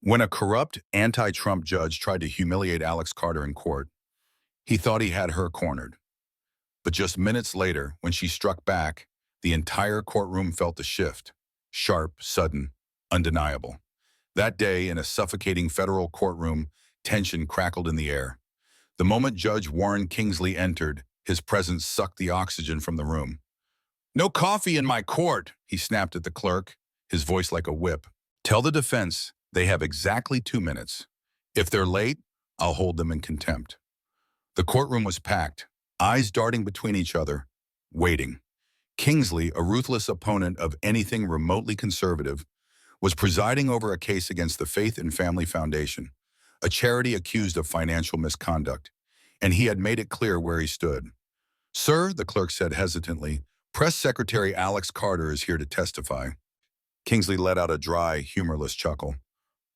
When a corrupt, anti-Trump judge tried to humiliate Alex Carter in court, he thought he had her cornered. But just minutes later, when she struck back, the entire courtroom felt the shift. Sharp, sudden, undeniable. That day, in a suffocating federal courtroom, tension crackled in the air. The moment Judge Warren Kingsley entered, his presence sucked the oxygen from the room. "No coffee in my court," he snapped at the clerk, his voice like a whip. "Tell the defense they have exactly 2 minutes. If they're late, I'll hold them in contempt." The courtroom was packed, eyes darting between each other, waiting. Kingsley, a ruthless opponent of anything remotely conservative, was presiding over a case against the Faith and Family Foundation, a charity accused of financial misconduct, and he had made it clear where he stood. "Sir," the clerk said hesitantly, "Press Secretary Alex Carter is here to testify." Kingsley let out a dry, humorless chuckle.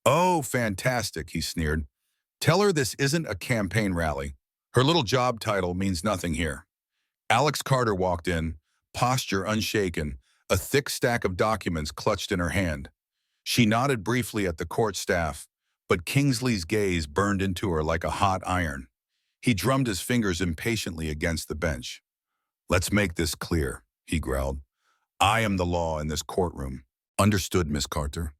"Oh, fantastic," he sneered. "Tell her this isn't a campaign rally. Her little job title means nothing here." Alex Carter walked in, posture unshaken, a thick stack of documents clutched in her hand. She nodded briefly at the court staff, but Kingsley's gaze burned into her like a hot iron. He drummed his fingers impatiently against the bench. "Let's make this clear," he growled. "I am the law in this courtroom." "Understood, Miss Carter."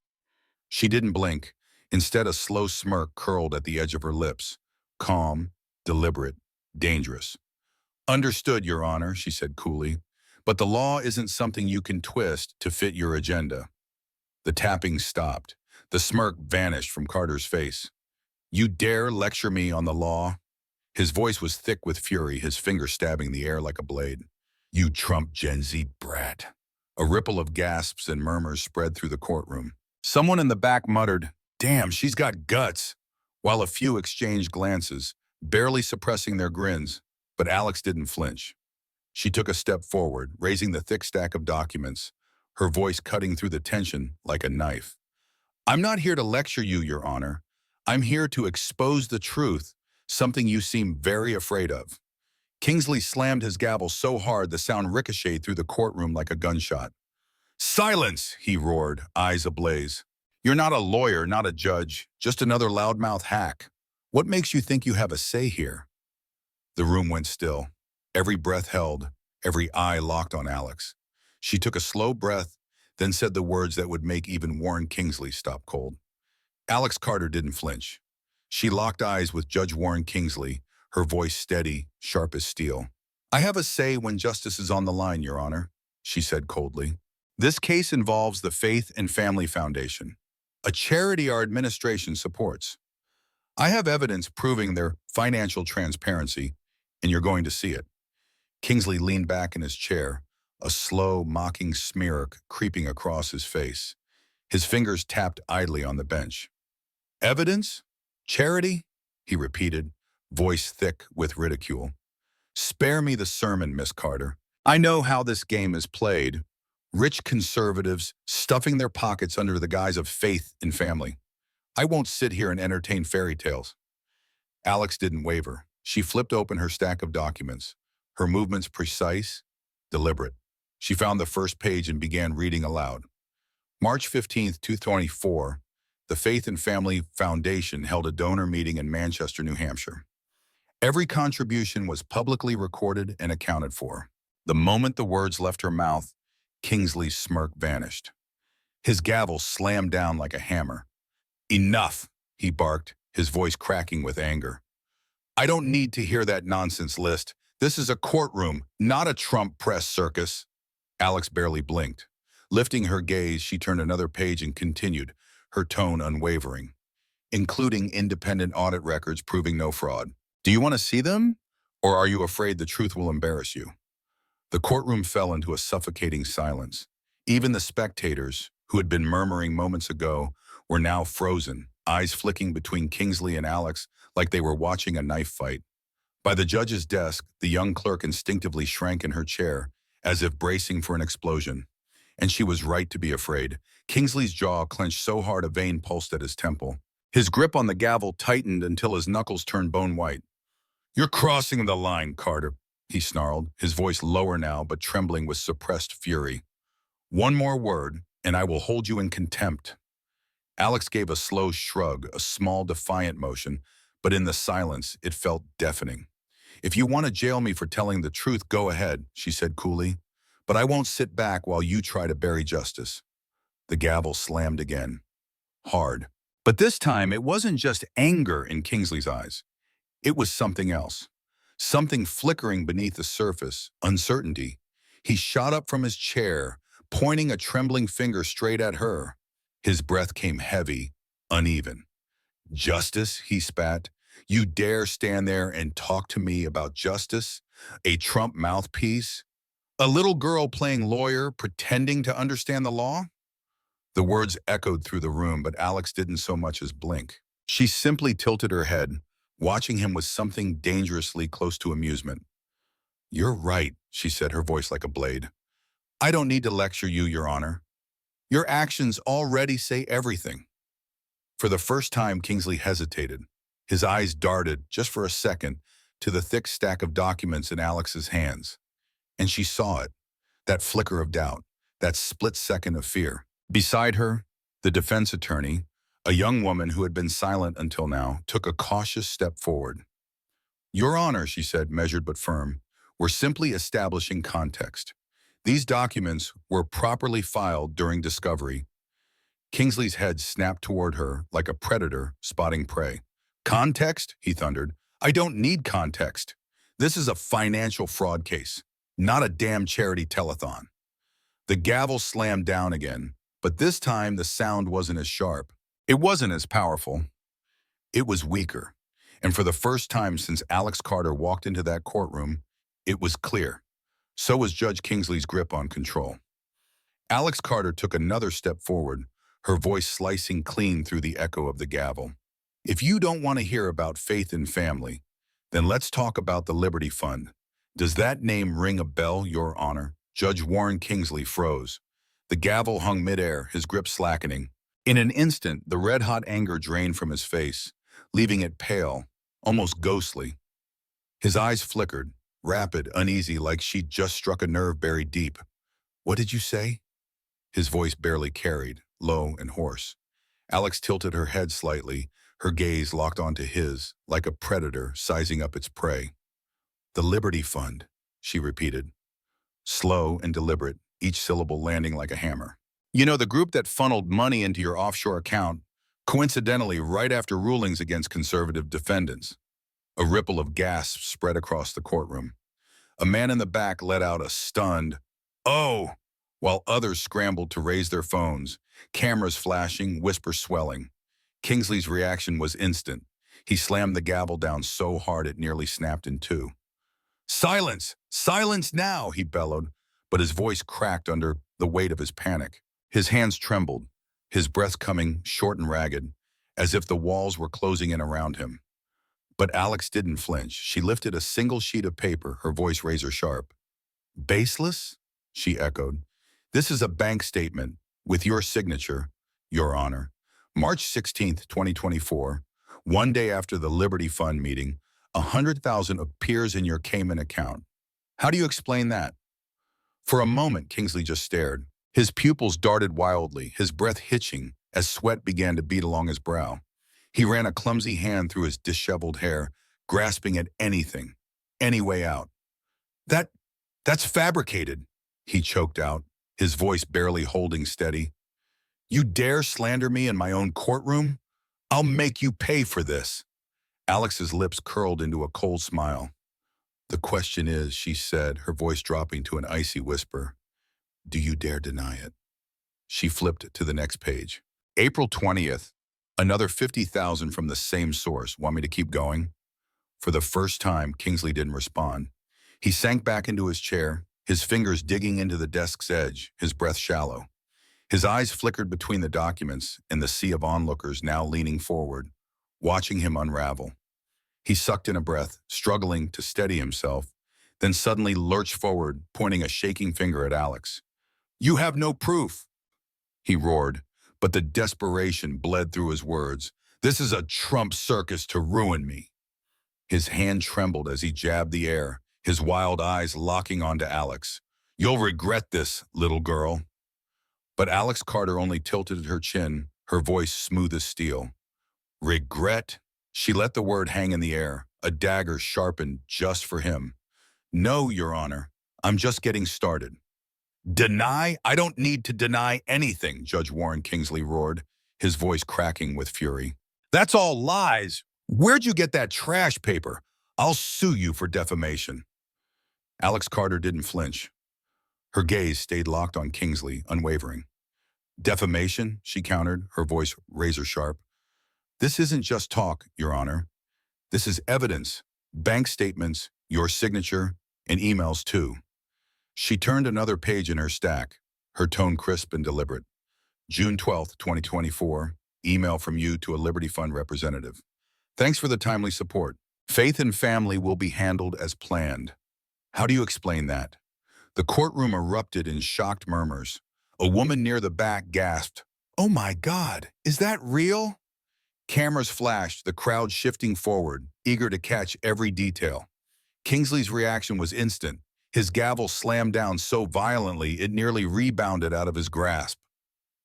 She didn't blink. Instead, a slow smirk curled at the edge of her lips. Calm, deliberate, dangerous. "Understood, Your Honor," she said coolly. "But the law isn't something you can twist to fit your agenda." The tapping stopped. The smirk vanished from Carter's face. "You dare lecture me on the law?" His voice was thick with fury, his finger stabbing the air like a blade. "You Trump Gen Z brat." A ripple of gasps and murmurs spread through the courtroom. Someone in the back muttered, "Damn, she's got guts," while a few exchanged glances, barely suppressing their grins, but Alex didn't flinch. She took a step forward, raising the thick stack of documents, her voice cutting through the tension like a knife. "I'm not here to lecture you, Your Honor. I'm here to expose the truth, something you seem very afraid of." Kingsley slammed his gavel so hard the sound ricocheted through the courtroom like a gunshot. "Silence!" he roared, eyes ablaze. "You're not a lawyer, not a judge, just another loudmouth hack. What makes you think you have a say here?" The room went still. Every breath held, every eye locked on Alex. She took a slow breath, then said the words that would make even Warren Kingsley stop cold. Alex Carter didn't flinch. She locked eyes with Judge Warren Kingsley, her voice steady, sharp as steel. "I have a say when justice is on the line, Your Honor," she said coldly. "This case involves the Faith and Family Foundation, a charity our administration supports. I have evidence proving their financial transparency, and you're going to see it." Kingsley leaned back in his chair, a slow, mocking smear creeping across his face. His fingers tapped idly on the bench. "Evidence? Charity?" he repeated, voice thick with ridicule. "Spare me the sermon, Miss Carter. I know how this game is played. Rich conservatives stuffing their pockets under the guise of faith and family. I won't sit here and entertain fairy tales." Alex didn't waver. She flipped open her stack of documents, her movements precise, deliberate. She found the first page and began reading aloud. March 15th, 2024, the Faith and Family Foundation held a donor meeting in Manchester, New Hampshire. Every contribution was publicly recorded and accounted for. The moment the words left her mouth, Kingsley's smirk vanished. His gavel slammed down like a hammer. "Enough," he barked, his voice cracking with anger. "I don't need to hear that nonsense list. This is a courtroom, not a Trump press circus." Alex barely blinked. Lifting her gaze, she turned another page and continued, her tone unwavering. "Including independent audit records proving no fraud. Do you want to see them? Or are you afraid the truth will embarrass you?" The courtroom fell into a suffocating silence. Even the spectators, who had been murmuring moments ago, were now frozen, eyes flicking between Kingsley and Alex like they were watching a knife fight. By the judge's desk, the young clerk instinctively shrank in her chair, as if bracing for an explosion. And she was right to be afraid. Kingsley's jaw clenched so hard a vein pulsed at his temple. His grip on the gavel tightened until his knuckles turned bone white. "You're crossing the line, Carter," he snarled, his voice lower now but trembling with suppressed fury. "One more word, and I will hold you in contempt." Alex gave a slow shrug, a small defiant motion, but in the silence, it felt deafening. "If you want to jail me for telling the truth, go ahead," she said coolly. "But I won't sit back while you try to bury justice." The gavel slammed again, hard. But this time, it wasn't just anger in Kingsley's eyes. It was something else. Something flickering beneath the surface, uncertainty. He shot up from his chair, pointing a trembling finger straight at her. His breath came heavy, uneven. "Justice," he spat. "You dare stand there and talk to me about justice? A Trump mouthpiece? A little girl playing lawyer, pretending to understand the law?" The words echoed through the room, but Alex didn't so much as blink. She simply tilted her head, watching him with something dangerously close to amusement. "You're right," she said, her voice like a blade. "I don't need to lecture you, Your Honor. Your actions already say everything." For the first time, Kingsley hesitated. His eyes darted, just for a second, to the thick stack of documents in Alex's hands. And she saw it, that flicker of doubt, that split second of fear. Beside her, the defense attorney, a young woman who had been silent until now, took a cautious step forward. "Your Honor," she said, measured but firm, "we're simply establishing context. These documents were properly filed during discovery." Kingsley's head snapped toward her like a predator spotting prey. "Context?" he thundered. "I don't need context. This is a financial fraud case, not a damn charity telethon." The gavel slammed down again, but this time the sound wasn't as sharp. It wasn't as powerful. It was weaker. And for the first time since Alex Carter walked into that courtroom, it was clear. So was Judge Kingsley's grip on control. Alex Carter took another step forward, her voice slicing clean through the echo of the gavel. "If you don't want to hear about faith and family, then let's talk about the Liberty Fund. Does that name ring a bell, Your Honor?" Judge Warren Kingsley froze. The gavel hung midair, his grip slackening. In an instant, the red-hot anger drained from his face, leaving it pale, almost ghostly. His eyes flickered, rapid, uneasy, like she'd just struck a nerve buried deep. "What did you say?" His voice barely carried, low and hoarse. Alex tilted her head slightly, her gaze locked onto his, like a predator sizing up its prey. "The Liberty Fund," she repeated, slow and deliberate, each syllable landing like a hammer. "You know, the group that funneled money into your offshore account, coincidentally right after rulings against conservative defendants." A ripple of gasps spread across the courtroom. A man in the back let out a stunned, "Oh!" while others scrambled to raise their phones, cameras flashing, whispers swelling. Kingsley's reaction was instant. He slammed the gavel down so hard it nearly snapped in two. "Silence! Silence now!" he bellowed, but his voice cracked under the weight of his panic. His hands trembled, his breath coming short and ragged, as if the walls were closing in around him. But Alex didn't flinch. She lifted a single sheet of paper, her voice razor sharp. "Baseless?" she echoed. "This is a bank statement, with your signature, Your Honor. March 16th, 2024, one day after the Liberty Fund meeting, 100,000 appears in your Cayman account. How do you explain that?" For a moment, Kingsley just stared. His pupils darted wildly, his breath hitching as sweat began to bead along his brow. He ran a clumsy hand through his disheveled hair, grasping at anything, any way out. That's fabricated," he choked out, his voice barely holding steady. "You dare slander me in my own courtroom? I'll make you pay for this." Alex's lips curled into a cold smile. "The question is," she said, her voice dropping to an icy whisper, "do you dare deny it?" She flipped to the next page. April 20th. Another 50,000 from the same source. Want me to keep going? For the first time, Kingsley didn't respond. He sank back into his chair, his fingers digging into the desk's edge, his breath shallow. His eyes flickered between the documents and the sea of onlookers now leaning forward, watching him unravel. He sucked in a breath, struggling to steady himself, then suddenly lurched forward, pointing a shaking finger at Alex. "You have no proof," he roared, but the desperation bled through his words. "This is a Trump circus to ruin me." His hand trembled as he jabbed the air, his wild eyes locking onto Alex. "You'll regret this, little girl." But Alex Carter only tilted her chin, her voice smooth as steel. Regret? She let the word hang in the air, a dagger sharpened just for him. No, Your Honor. I'm just getting started. Deny? I don't need to deny anything, Judge Warren Kingsley roared, his voice cracking with fury. That's all lies. Where'd you get that trash paper? I'll sue you for defamation. Alex Carter didn't flinch. Her gaze stayed locked on Kingsley, unwavering. Defamation, she countered, her voice razor sharp. This isn't just talk, Your Honor. This is evidence, bank statements, your signature, and emails too. She turned another page in her stack, her tone crisp and deliberate. June 12th, 2024, email from you to a Liberty Fund representative. Thanks for the timely support. Faith and family will be handled as planned. How do you explain that? The courtroom erupted in shocked murmurs. A woman near the back gasped, "Oh my God, is that real?" Cameras flashed, the crowd shifting forward, eager to catch every detail. Kingsley's reaction was instant. His gavel slammed down so violently it nearly rebounded out of his grasp.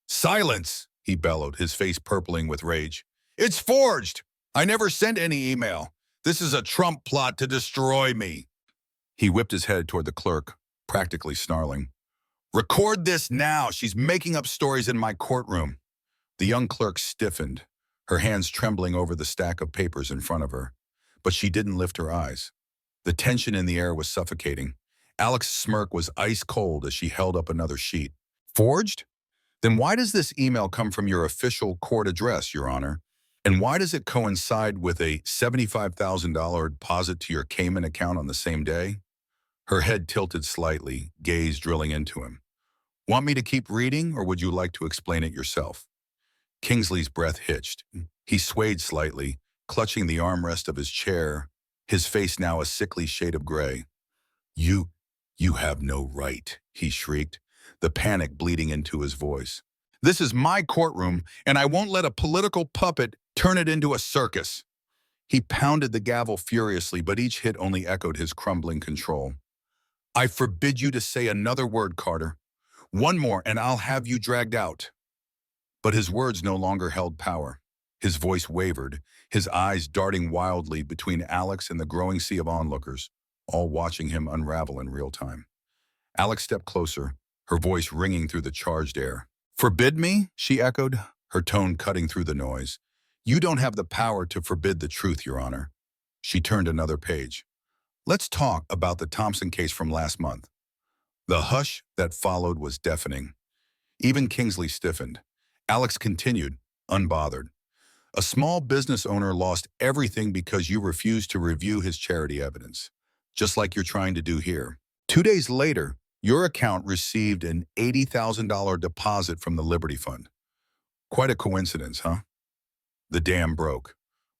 "Silence!" he bellowed, his face purpling with rage. "It's forged! I never sent any email. This is a Trump plot to destroy me." He whipped his head toward the clerk, practically snarling. "Record this now! She's making up stories in my courtroom." The young clerk stiffened, her hands trembling over the stack of papers in front of her. But she didn't lift her eyes. The tension in the air was suffocating. Alex's smirk was ice cold as she held up another sheet. "Forged? Then why does this email come from your official court address, Your Honor? And why does it coincide with a $75,000 deposit to your Cayman account on the same day?" Her head tilted slightly, gaze drilling into him. "Want me to keep reading, or would you like to explain it yourself?" Kingsley's breath hitched. He swayed slightly, clutching the armrest of his chair, his face now a sickly shade of gray. You have no right," he shrieked, the panic bleeding into his voice. "This is my courtroom, and I won't let a political puppet turn it into a circus." He pounded the gavel furiously, but each hit only echoed his crumbling control. "I forbid you to say another word, Carter. One more, and I'll have you dragged out." But his words no longer held power. His voice wavered, his eyes darting wildly between Alex and the growing sea of onlookers, all watching him unravel in real time. Alex stepped closer, her voice ringing through the charged air. "Forbid me?" she echoed, her tone cutting through the noise. "You don't have the power to forbid the truth, Your Honor." She turned another page. "Let's talk about the Thompson case from last month." The hush that followed was deafening. Even Kingsley stiffened. Alex continued, unbothered. "A small business owner lost everything because you refused to review his charity evidence, just like you're trying to do here. 2 days later, your account received an $80,000 deposit from the Liberty Fund. Quite a coincidence, huh?" The dam broke.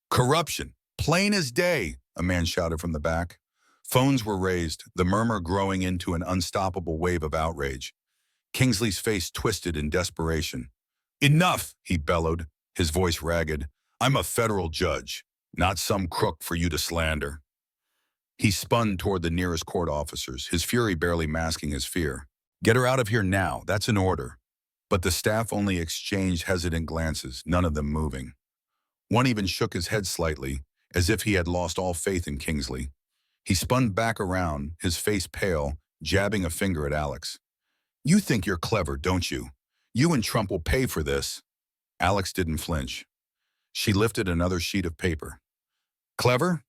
"Corruption, plain as day," a man shouted from the back. Phones were raised, the murmur growing into an unstoppable wave of outrage. Kingsley's face twisted in desperation. "Enough," he bellowed, his voice ragged. "I'm a federal judge, not some crook for you to slander." He spun toward the nearest court officers, his fury barely masking his fear. "Get her out of here now, that's an order." But the staff only exchanged hesitant glances, none of them moving. One even shook his head slightly, as if he had lost all faith in Kingsley. He spun back around, his face pale, jabbing a finger at Alex. "You think you're clever, don't you? You and Trump will pay for this." Alex didn't flinch. She lifted another sheet of paper. "Clever?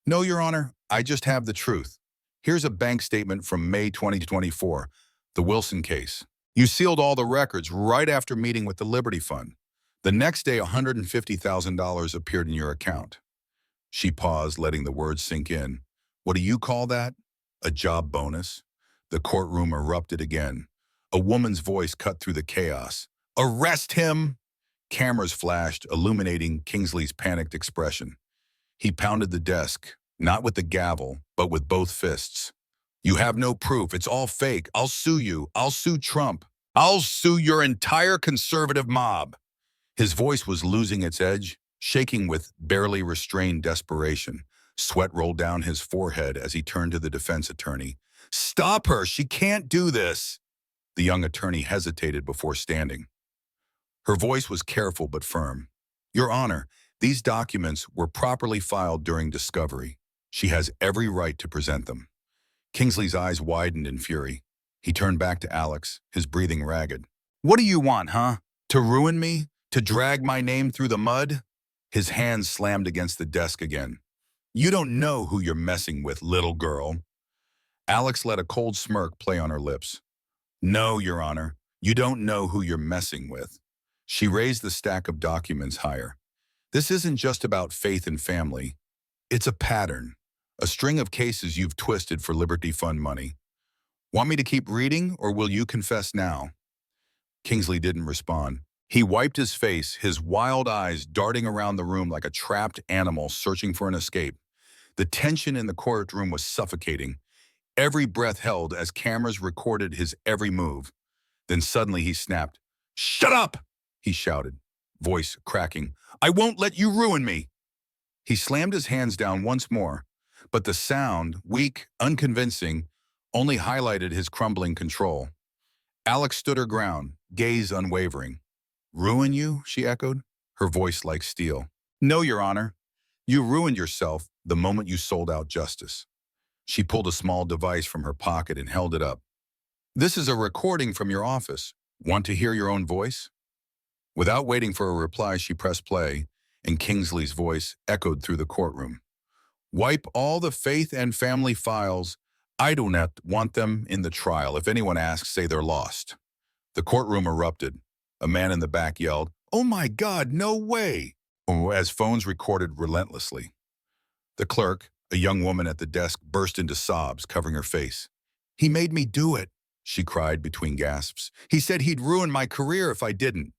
No, Your Honor, I just have the truth. Here's a bank statement from May 2024, the Wilson case. You sealed all the records right after meeting with the Liberty Fund. The next day, $150,000 appeared in your account." She paused, letting the words sink in. "What do you call that? A job bonus?" The courtroom erupted again. A woman's voice cut through the chaos. "Arrest him!" Cameras flashed, illuminating Kingsley's panicked expression. He pounded the desk, not with the gavel, but with both fists. "You have no proof. It's all fake. I'll sue you. I'll sue Trump. I'll sue your entire conservative mob." His voice was losing its edge, shaking with barely restrained desperation. Sweat rolled down his forehead as he turned to the defense attorney. "Stop her! She can't do this!" The young attorney hesitated before standing. Her voice was careful but firm. Your Honor, these documents were properly filed during discovery. She has every right to present them. Kingsley's eyes widened in fury. He turned back to Alex, his breathing ragged. What do you want, huh? To ruin me? To drag my name through the mud? His hands slammed against the desk again. You don't know who you're messing with, little girl. Alex let a cold smirk play on her lips. No, Your Honor, you don't know who you're messing with. She raised the stack of documents higher. This isn't just about faith and family. It's a pattern, a string of cases you've twisted for Liberty Fund money. Want me to keep reading, or will you confess now? Kingsley didn't respond. He wiped his face, his wild eyes darting around the room like a trapped animal searching for an escape. The tension in the courtroom was suffocating. Every breath held as cameras recorded his every move. Then suddenly he snapped. Shut up! He shouted, voice cracking. I won't let you ruin me! He slammed his hands down once more, but the sound, weak, unconvincing, only highlighted his crumbling control. Alex stood her ground, gaze unwavering. Ruin you? She echoed, her voice like steel. No, Your Honor. You ruined yourself the moment you sold out justice. She pulled a small device from her pocket and held it up. This is a recording from your office. Want to hear your own voice? Without waiting for a reply, she pressed play, and Kingsley's voice echoed through the courtroom. Wipe all the faith and family files. I do not want them in the trial. If anyone asks, say they're lost. The courtroom erupted. A man in the back yelled, Oh my God, no way! As phones recorded relentlessly. The clerk, a young woman at the desk, burst into sobs, covering her face. He made me do it, she cried between gasps. He said he'd ruin my career if I didn't.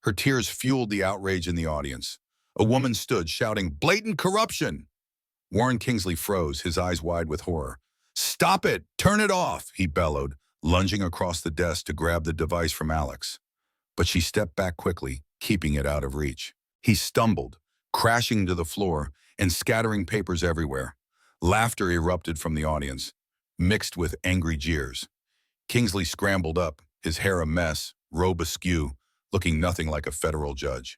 Her tears fueled the outrage in the audience. A woman stood, shouting, Blatant corruption! Warren Kingsley froze, his eyes wide with horror. Stop it! Turn it off! He bellowed, lunging across the desk to grab the device from Alex. But she stepped back quickly, keeping it out of reach. He stumbled, crashing to the floor and scattering papers everywhere. Laughter erupted from the audience, mixed with angry jeers. Kingsley scrambled up, his hair a mess, robe askew, looking nothing like a federal judge.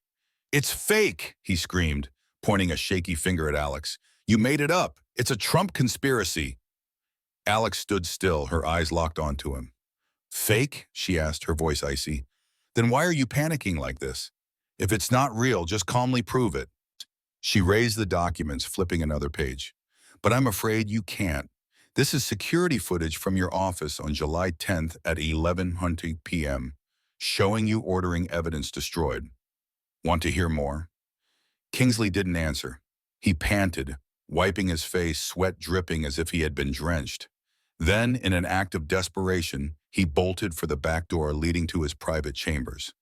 It's fake, he screamed, pointing a shaky finger at Alex. You made it up. It's a Trump conspiracy. Alex stood still, her eyes locked onto him. Fake? She asked, her voice icy. Then why are you panicking like this? If it's not real, just calmly prove it. She raised the documents, flipping another page. But I'm afraid you can't. This is security footage from your office on July 10th at 11:00 p.m., showing you ordering evidence destroyed. Want to hear more? Kingsley didn't answer. He panted, wiping his face, sweat dripping as if he had been drenched. Then, in an act of desperation, he bolted for the back door leading to his private chambers.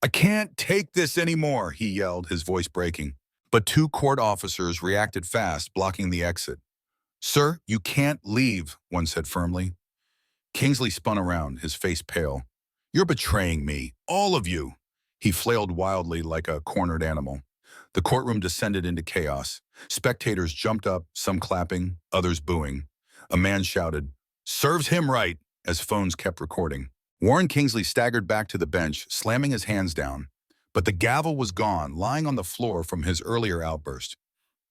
I can't take this anymore, he yelled, his voice breaking. But two court officers reacted fast, blocking the exit. Sir, you can't leave, one said firmly. Kingsley spun around, his face pale. You're betraying me, all of you. He flailed wildly like a cornered animal. The courtroom descended into chaos. Spectators jumped up, some clapping, others booing. A man shouted, Serves him right, as phones kept recording. Warren Kingsley staggered back to the bench, slamming his hands down. But the gavel was gone, lying on the floor from his earlier outburst.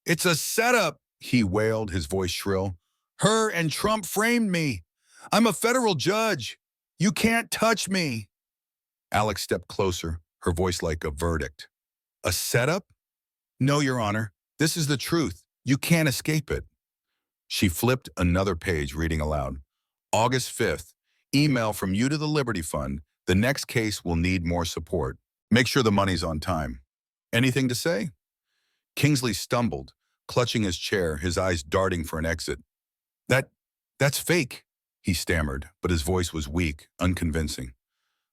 It's a setup, he wailed, his voice shrill. Her and Trump framed me. I'm a federal judge. You can't touch me. Alex stepped closer, her voice like a verdict. A setup? No, Your Honor. This is the truth. You can't escape it. She flipped another page, reading aloud. August 5th. Email from you to the Liberty Fund. The next case will need more support. Make sure the money's on time. Anything to say? Kingsley stumbled, clutching his chair, his eyes darting for an exit. That's fake, he stammered, but his voice was weak, unconvincing.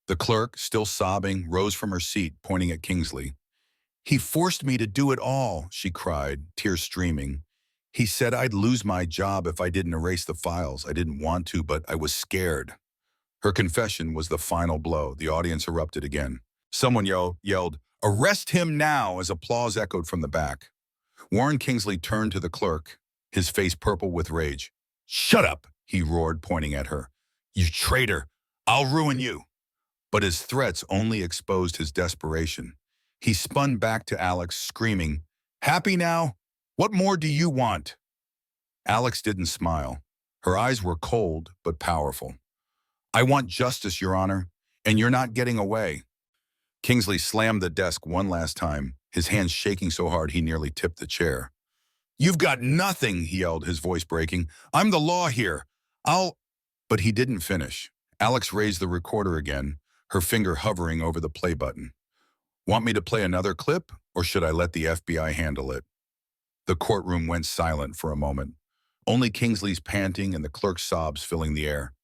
The clerk, still sobbing, rose from her seat, pointing at Kingsley. He forced me to do it all, she cried, tears streaming. He said I'd lose my job if I didn't erase the files. I didn't want to, but I was scared. Her confession was the final blow. The audience erupted again. Someone yelled, Arrest him now, as applause echoed from the back. Warren Kingsley turned to the clerk, his face purple with rage. Shut up, he roared, pointing at her. You traitor! I'll ruin you! But his threats only exposed his desperation. He spun back to Alex, screaming, "Happy now? What more do you want?" Alex didn't smile. Her eyes were cold but powerful. "I want justice, Your Honor, and you're not getting away." Kingsley slammed the desk one last time, his hands shaking so hard he nearly tipped the chair. "You've got nothing," he yelled, his voice breaking. "I'm the law here. I'll—" But he didn't finish. Alex raised the recorder again, her finger hovering over the play button. "Want me to play another clip, or should I let the FBI handle it?" The courtroom went silent for a moment, only Kingsley's panting and the clerk's sobs filling the air.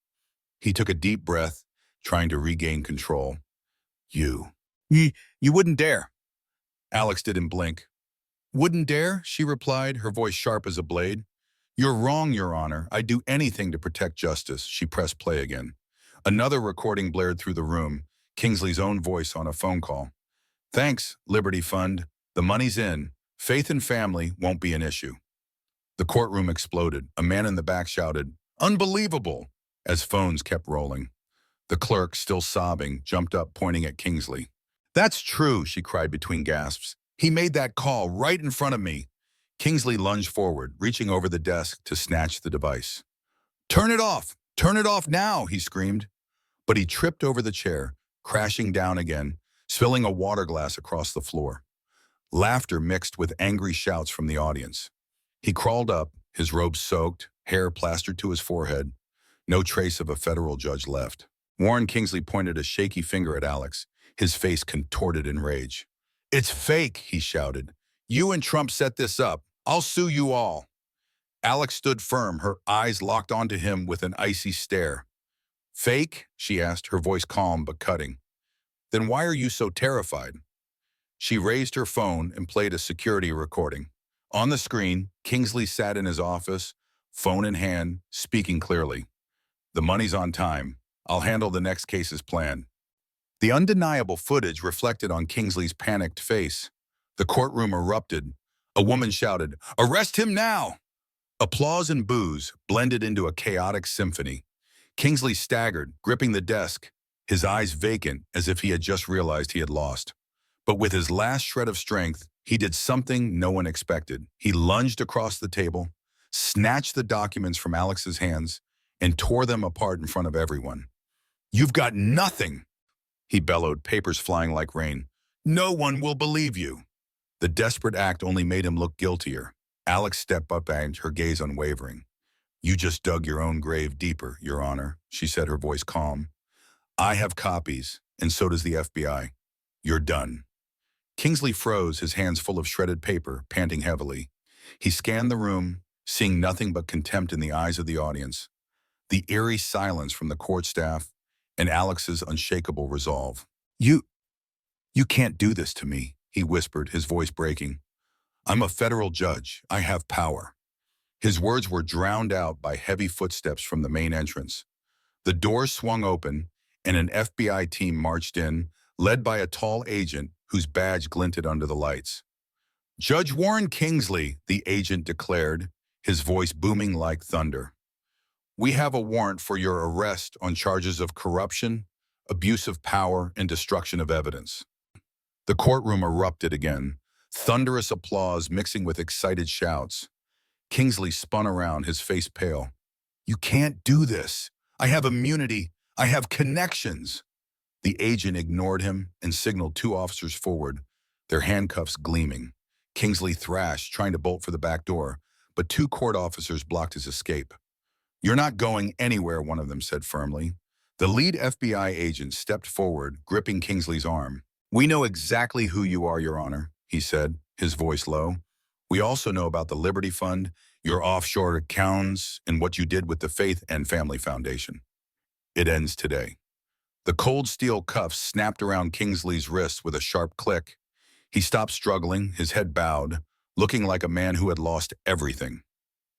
He took a deep breath, trying to regain control. You. You wouldn't dare." Alex didn't blink. "Wouldn't dare?" she replied, her voice sharp as a blade. "You're wrong, Your Honor. I'd do anything to protect justice." She pressed play again. Another recording blared through the room, Kingsley's own voice on a phone call. "Thanks, Liberty Fund. The money's in. Faith and family won't be an issue." The courtroom exploded. A man in the back shouted, "Unbelievable!" as phones kept rolling. The clerk, still sobbing, jumped up, pointing at Kingsley. "That's true," she cried between gasps. "He made that call right in front of me." Kingsley lunged forward, reaching over the desk to snatch the device. "Turn it off! Turn it off now!" he screamed. But he tripped over the chair, crashing down again, spilling a water glass across the floor. Laughter mixed with angry shouts from the audience. He crawled up, his robe soaked, hair plastered to his forehead. No trace of a federal judge left. Warren Kingsley pointed a shaky finger at Alex, his face contorted in rage. "It's fake," he shouted. "You and Trump set this up. I'll sue you all." Alex stood firm, her eyes locked onto him with an icy stare. "Fake?" she asked, her voice calm but cutting. "Then why are you so terrified?" She raised her phone and played a security recording. On the screen, Kingsley sat in his office, phone in hand, speaking clearly. "The money's on time. I'll handle the next case as planned." The undeniable footage reflected on Kingsley's panicked face. The courtroom erupted. A woman shouted, "Arrest him now!" Applause and boos blended into a chaotic symphony. Kingsley staggered, gripping the desk, his eyes vacant as if he had just realized he had lost. But with his last shred of strength, he did something no one expected. He lunged across the table, snatched the documents from Alex's hands, and tore them apart in front of everyone. "You've got nothing!" he bellowed, papers flying like rain. "No one will believe you." The desperate act only made him look guiltier. Alex stepped up, and her gaze unwavering. "You just dug your own grave deeper, Your Honor," she said, her voice calm. "I have copies, and so does the FBI. You're done." Kingsley froze, his hands full of shredded paper, panting heavily. He scanned the room, seeing nothing but contempt in the eyes of the audience, the eerie silence from the court staff, and Alex's unshakable resolve. You can't do this to me," he whispered, his voice breaking. "I'm a federal judge. I have power." His words were drowned out by heavy footsteps from the main entrance. The doors swung open, and an FBI team marched in, led by a tall agent whose badge glinted under the lights. "Judge Warren Kingsley," the agent declared, his voice booming like thunder. "We have a warrant for your arrest on charges of corruption, abuse of power, and destruction of evidence." The courtroom erupted again, thunderous applause mixing with excited shouts. Kingsley spun around, his face pale. "You can't do this. I have immunity. I have connections." The agent ignored him and signaled two officers forward, their handcuffs gleaming. Kingsley thrashed, trying to bolt for the back door, but two court officers blocked his escape. "You're not going anywhere," one of them said firmly. The lead FBI agent stepped forward, gripping Kingsley's arm. "We know exactly who you are, Your Honor," he said, his voice low. "We also know about the Liberty Fund, your offshore accounts, and what you did with the Faith and Family Foundation. It ends today." The cold steel cuffs snapped around Kingsley's wrists with a sharp click. He stopped struggling, his head bowed, looking like a man who had lost everything.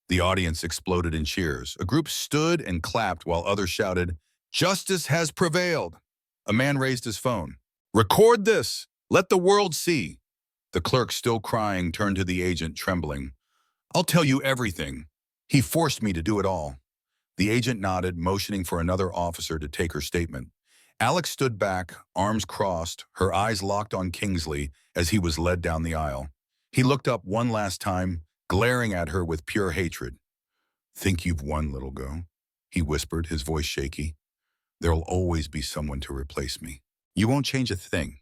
The audience exploded in cheers. A group stood and clapped while others shouted, "Justice has prevailed." A man raised his phone. "Record this! Let the world see." The clerk, still crying, turned to the agent, trembling. "I'll tell you everything. He forced me to do it all." The agent nodded, motioning for another officer to take her statement. Alex stood back, arms crossed, her eyes locked on Kingsley as he was led down the aisle. He looked up one last time, glaring at her with pure hatred. "Think you've won, little girl?" he whispered, his voice shaky. "There'll always be someone to replace me. You won't change a thing."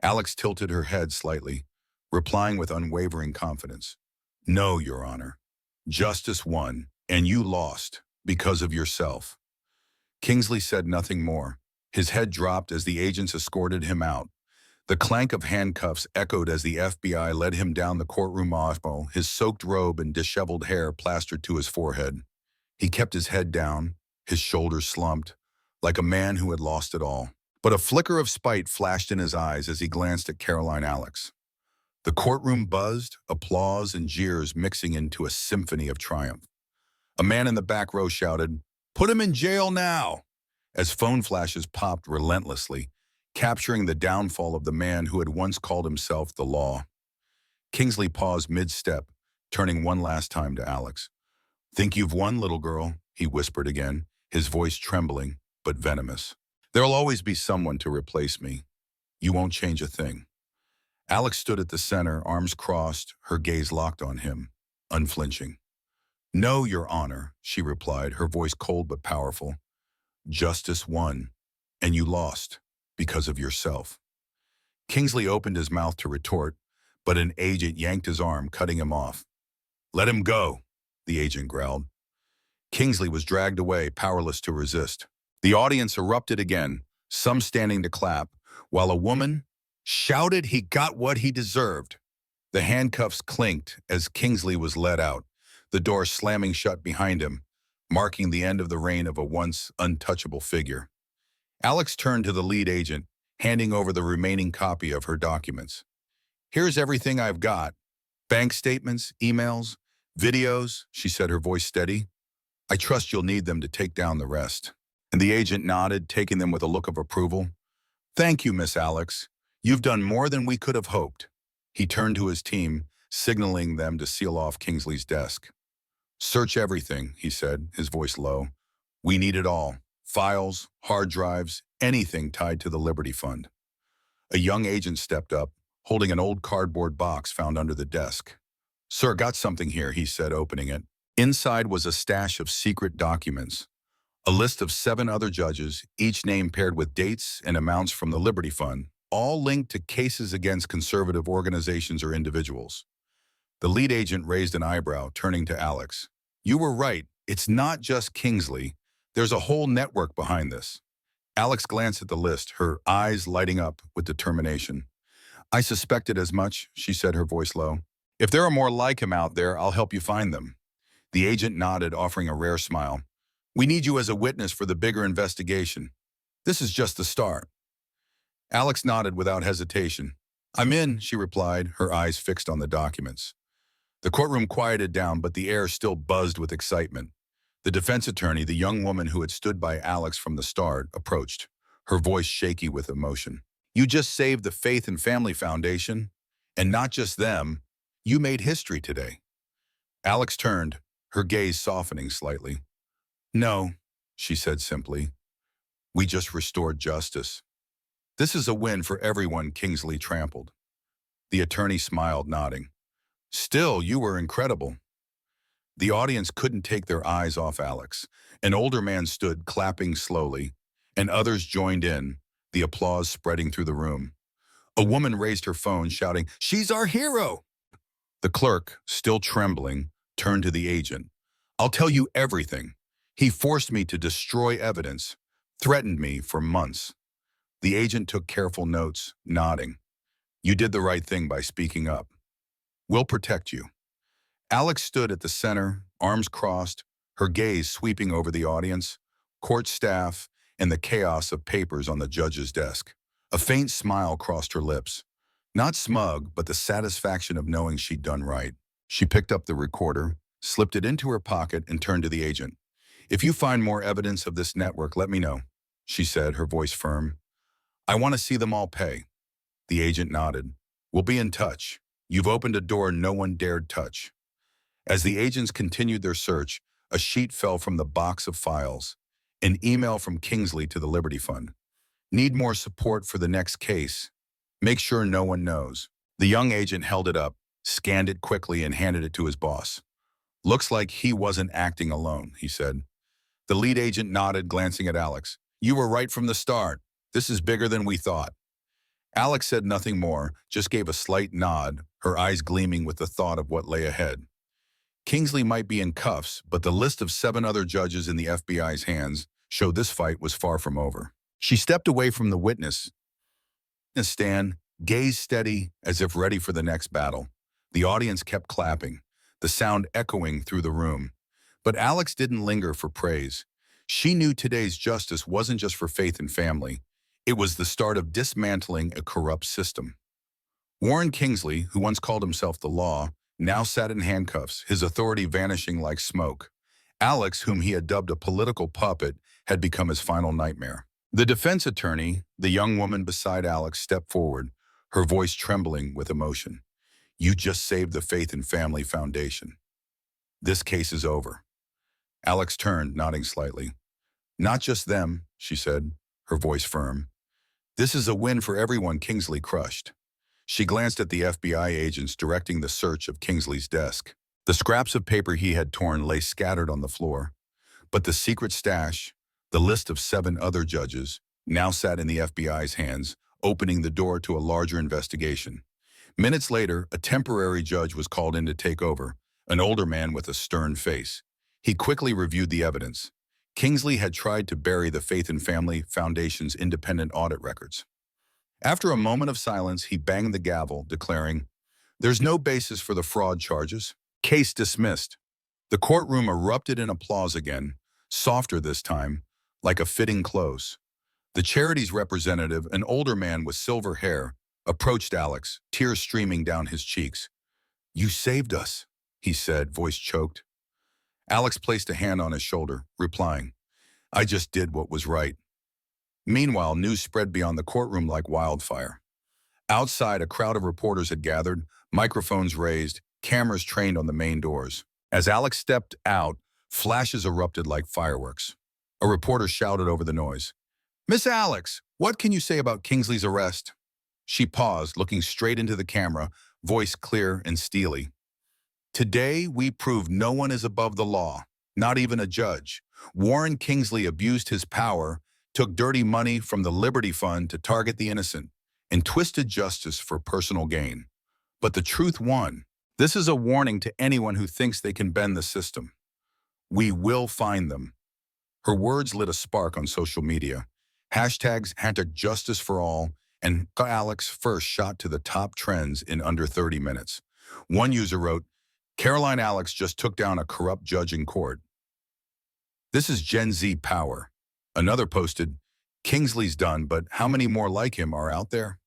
Alex tilted her head slightly, replying with unwavering confidence. "No, Your Honor. Justice won, and you lost, because of yourself." Kingsley said nothing more. His head dropped as the agents escorted him out. The clank of handcuffs echoed as the FBI led him down the courtroom aisle, his soaked robe and disheveled hair plastered to his forehead. He kept his head down, his shoulders slumped, like a man who had lost it all. But a flicker of spite flashed in his eyes as he glanced at Caroline Alex. The courtroom buzzed, applause and jeers mixing into a symphony of triumph. A man in the back row shouted, "Put him in jail now!" as phone flashes popped relentlessly, capturing the downfall of the man who had once called himself the law. Kingsley paused mid-step, turning one last time to Alex. "Think you've won, little girl?" he whispered again, his voice trembling but venomous. "There'll always be someone to replace me. You won't change a thing." Alex stood at the center, arms crossed, her gaze locked on him, unflinching. "No, Your Honor," she replied, her voice cold but powerful. "Justice won, and you lost, because of yourself." Kingsley opened his mouth to retort, but an agent yanked his arm, cutting him off. "Let him go," the agent growled. Kingsley was dragged away, powerless to resist. The audience erupted again, some standing to clap, while a woman shouted he got what he deserved. The handcuffs clinked as Kingsley was led out, the door slamming shut behind him, marking the end of the reign of a once untouchable figure. Alex turned to the lead agent, handing over the remaining copy of her documents. "Here's everything I've got. Bank statements, emails, videos," she said, her voice steady. "I trust you'll need them to take down the rest." And the agent nodded, taking them with a look of approval. "Thank you, Miss Alex. You've done more than we could have hoped." He turned to his team, signaling them to seal off Kingsley's desk. "Search everything," he said, his voice low. "We need it all. Files, hard drives, anything tied to the Liberty Fund." A young agent stepped up, holding an old cardboard box found under the desk. "Sir, got something here," he said, opening it. Inside was a stash of secret documents. A list of 7 other judges, each name paired with dates and amounts from the Liberty Fund, all linked to cases against conservative organizations or individuals. The lead agent raised an eyebrow, turning to Alex. "You were right. It's not just Kingsley. There's a whole network behind this." Alex glanced at the list, her eyes lighting up with determination. "I suspected as much," she said, her voice low. "If there are more like him out there, I'll help you find them." The agent nodded, offering a rare smile. "We need you as a witness for the bigger investigation. This is just the start." Alex nodded without hesitation. "I'm in," she replied, her eyes fixed on the documents. The courtroom quieted down, but the air still buzzed with excitement. The defense attorney, the young woman who had stood by Alex from the start, approached, her voice shaky with emotion. "You just saved the Faith and Family Foundation, and not just them. You made history today." Alex turned, her gaze softening slightly. "No," she said simply. "We just restored justice. This is a win for everyone Kingsley trampled." The attorney smiled, nodding. "Still, you were incredible." The audience couldn't take their eyes off Alex. An older man stood, clapping slowly, and others joined in, the applause spreading through the room. A woman raised her phone, shouting, "She's our hero!" The clerk, still trembling, turned to the agent. "I'll tell you everything. He forced me to destroy evidence, threatened me for months." The agent took careful notes, nodding. "You did the right thing by speaking up. We'll protect you." Alex stood at the center, arms crossed, her gaze sweeping over the audience, court staff, and the chaos of papers on the judge's desk. A faint smile crossed her lips. Not smug, but the satisfaction of knowing she'd done right. She picked up the recorder, slipped it into her pocket, and turned to the agent. "If you find more evidence of this network, let me know," she said, her voice firm. "I want to see them all pay." The agent nodded. "We'll be in touch. You've opened a door no one dared touch." As the agents continued their search, a sheet fell from the box of files, an email from Kingsley to the Liberty Fund. Need more support for the next case. Make sure no one knows. The young agent held it up, scanned it quickly, and handed it to his boss. Looks like he wasn't acting alone, he said. The lead agent nodded, glancing at Alex. You were right from the start. This is bigger than we thought. Alex said nothing more, just gave a slight nod, her eyes gleaming with the thought of what lay ahead. Kingsley might be in cuffs, but the list of 7 other judges in the FBI's hands showed this fight was far from over. She stepped away from the witness stand, gazed steady as if ready for the next battle. The audience kept clapping, the sound echoing through the room. But Alex didn't linger for praise. She knew today's justice wasn't just for faith and family. It was the start of dismantling a corrupt system. Warren Kingsley, who once called himself the law, now sat in handcuffs, his authority vanishing like smoke. Alex, whom he had dubbed a political puppet, had become his final nightmare. The defense attorney, the young woman beside Alex, stepped forward, her voice trembling with emotion. You just saved the Faith and Family Foundation. This case is over. Alex turned, nodding slightly. Not just them, she said, her voice firm. This is a win for everyone Kingsley crushed. She glanced at the FBI agents directing the search of Kingsley's desk. The scraps of paper he had torn lay scattered on the floor. But the secret stash, the list of 7 other judges, now sat in the FBI's hands, opening the door to a larger investigation. Minutes later, a temporary judge was called in to take over, an older man with a stern face. He quickly reviewed the evidence. Kingsley had tried to bury the Faith and Family Foundation's independent audit records. After a moment of silence, he banged the gavel, declaring, There's no basis for the fraud charges. Case dismissed. The courtroom erupted in applause again, softer this time, like a fitting close. The charity's representative, an older man with silver hair, approached Alex, tears streaming down his cheeks. You saved us, he said, voice choked. Alex placed a hand on his shoulder, replying, I just did what was right. Meanwhile, news spread beyond the courtroom like wildfire. Outside, a crowd of reporters had gathered, microphones raised, cameras trained on the main doors. As Alex stepped out, flashes erupted like fireworks. A reporter shouted over the noise, Miss Alex, what can you say about Kingsley's arrest? She paused, looking straight into the camera, voice clear and steely. Today, we proved no one is above the law, not even a judge. Warren Kingsley abused his power, took dirty money from the Liberty Fund to target the innocent, and twisted justice for personal gain. But the truth won. This is a warning to anyone who thinks they can bend the system. We will find them. Her words lit a spark on social media. Hashtags #JusticeForAll and Alex first shot to the top trends in under 30 minutes. One user wrote, Caroline Alex just took down a corrupt judge in court. This is Gen Z power. Another posted, Kingsley's done, but how many more like him are out there?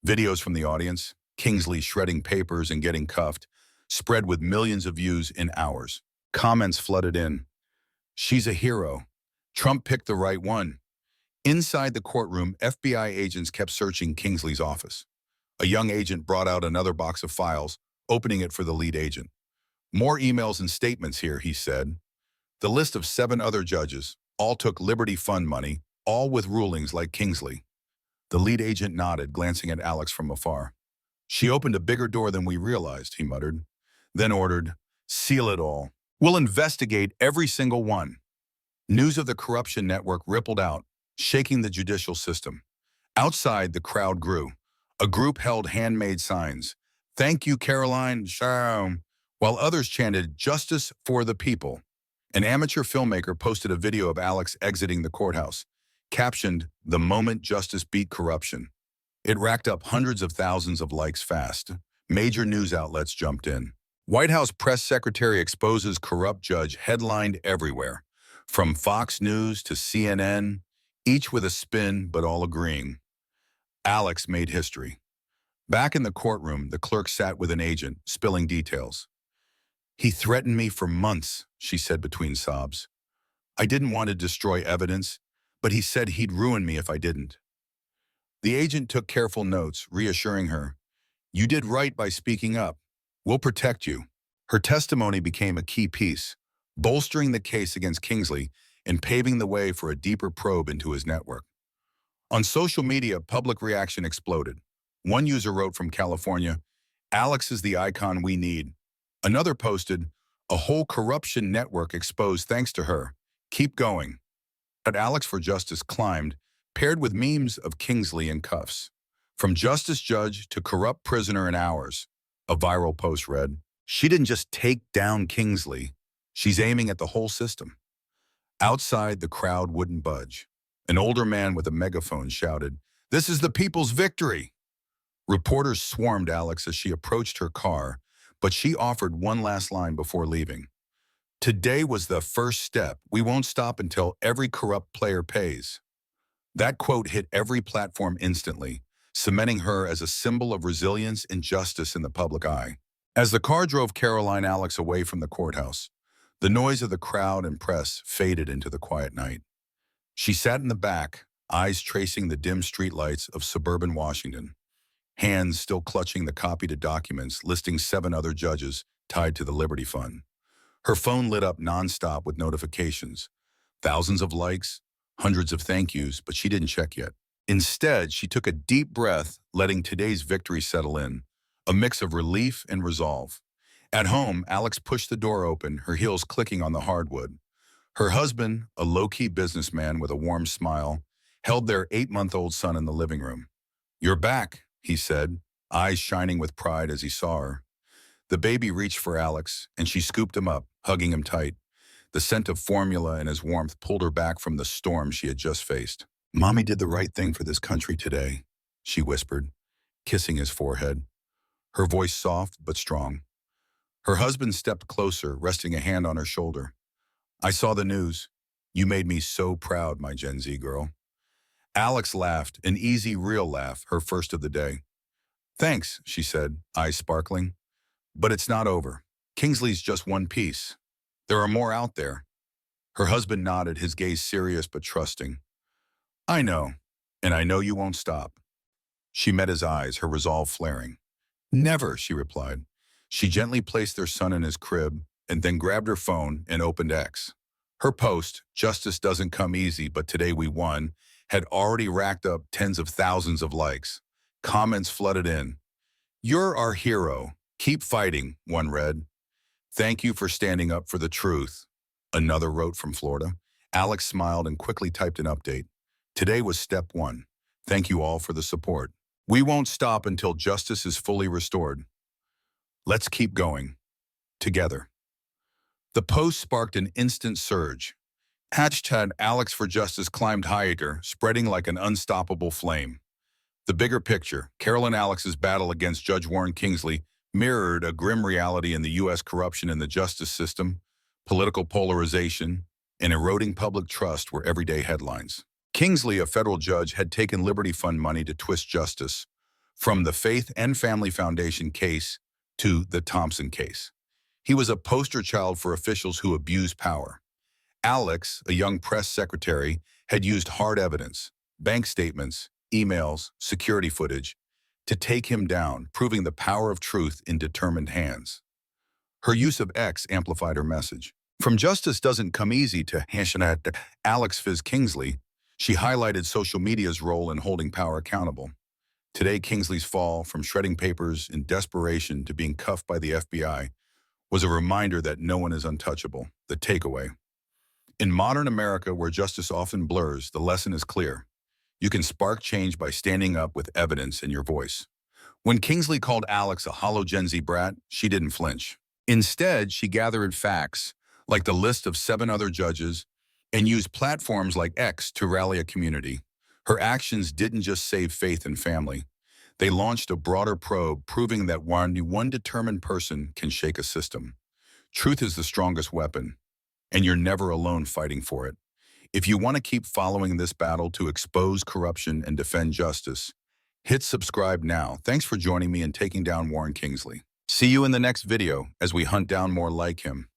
Videos from the audience, Kingsley shredding papers and getting cuffed, spread with millions of views in hours. Comments flooded in. She's a hero. Trump picked the right one. Inside the courtroom, FBI agents kept searching Kingsley's office. A young agent brought out another box of files, opening it for the lead agent. More emails and statements here, he said. The list of 7 other judges, all took Liberty Fund money, all with rulings like Kingsley. The lead agent nodded, glancing at Alex from afar. She opened a bigger door than we realized, he muttered, then ordered, seal it all. We'll investigate every single one. News of the corruption network rippled out, shaking the judicial system. Outside, the crowd grew. A group held handmade signs. Thank you, Caroline, while others chanted, Justice for the people. An amateur filmmaker posted a video of Alex exiting the courthouse, captioned, The moment justice beat corruption. It racked up hundreds of thousands of likes fast. Major news outlets jumped in. White House press secretary exposes corrupt judge headlined everywhere, from Fox News to CNN, each with a spin but all agreeing. Alex made history. Back in the courtroom, the clerk sat with an agent, spilling details. He threatened me for months, she said between sobs. I didn't want to destroy evidence, but he said he'd ruin me if I didn't. The agent took careful notes, reassuring her, You did right by speaking up. We'll protect you. Her testimony became a key piece, bolstering the case against Kingsley and paving the way for a deeper probe into his network. On social media, public reaction exploded. One user wrote from California, "Alex is the icon we need." Another posted, "A whole corruption network exposed thanks to her. Keep going." But Alex for Justice climbed, paired with memes of Kingsley in cuffs. From justice judge to corrupt prisoner in hours, a viral post read, "She didn't just take down Kingsley, she's aiming at the whole system." Outside, the crowd wouldn't budge. An older man with a megaphone shouted, "This is the people's victory." Reporters swarmed Alex as she approached her car, but she offered one last line before leaving. "Today was the first step. We won't stop until every corrupt player pays." That quote hit every platform instantly, cementing her as a symbol of resilience and justice in the public eye. As the car drove Caroline Alex away from the courthouse, the noise of the crowd and press faded into the quiet night. She sat in the back, eyes tracing the dim streetlights of suburban Washington, hands still clutching the copied documents listing 7 other judges tied to the Liberty Fund. Her phone lit up nonstop with notifications, thousands of likes, hundreds of thank yous, but she didn't check yet. Instead, she took a deep breath, letting today's victory settle in, a mix of relief and resolve. At home, Alex pushed the door open, her heels clicking on the hardwood. Her husband, a low-key businessman with a warm smile, held their 8-month-old son in the living room. "You're back," he said, eyes shining with pride as he saw her. The baby reached for Alex, and she scooped him up, hugging him tight. The scent of formula and his warmth pulled her back from the storm she had just faced. "Mommy did the right thing for this country today," she whispered, kissing his forehead, her voice soft but strong. Her husband stepped closer, resting a hand on her shoulder. "I saw the news. You made me so proud, my Gen Z girl." Alex laughed, an easy, real laugh, her first of the day. "Thanks," she said, eyes sparkling. "But it's not over. Kingsley's just one piece. There are more out there." Her husband nodded, his gaze serious but trusting. "I know, and I know you won't stop." She met his eyes, her resolve flaring. "Never," she replied. She gently placed their son in his crib and then grabbed her phone and opened X. Her post, "Justice doesn't come easy, but today we won," had already racked up tens of thousands of likes. Comments flooded in. "You're our hero. Keep fighting," one read. "Thank you for standing up for the truth," another wrote from Florida. Alex smiled and quickly typed an update. "Today was step 1. Thank you all for the support. We won't stop until justice is fully restored. Let's keep going. Together." The post sparked an instant surge. Hashtag Alex for Justice climbed higher, spreading like an unstoppable flame. The bigger picture, Carol and Alex's battle against Judge Warren Kingsley, mirrored a grim reality in the U.S. corruption in the justice system, political polarization, and eroding public trust were everyday headlines. Kingsley, a federal judge, had taken Liberty Fund money to twist justice, from the Faith and Family Foundation case to the Thompson case. He was a poster child for officials who abused power. Alex, a young press secretary, had used hard evidence, bank statements, emails, security footage, to take him down, proving the power of truth in determined hands. Her use of X amplified her message. From "Justice doesn't come easy" to hashtag Alex Fizz Kingsley, she highlighted social media's role in holding power accountable. Today, Kingsley's fall, from shredding papers in desperation to being cuffed by the FBI, was a reminder that no one is untouchable. The takeaway: in modern America, where justice often blurs, the lesson is clear. You can spark change by standing up with evidence in your voice. When Kingsley called Alex a hollow Gen Z brat, she didn't flinch. Instead, she gathered facts, like the list of 7 other judges, and used platforms like X to rally a community. Her actions didn't just save faith and family. They launched a broader probe, proving that only one determined person can shake a system. Truth is the strongest weapon, and you're never alone fighting for it. If you want to keep following this battle to expose corruption and defend justice, hit subscribe now. Thanks for joining me in taking down Warren Kingsley. See you in the next video as we hunt down more like him.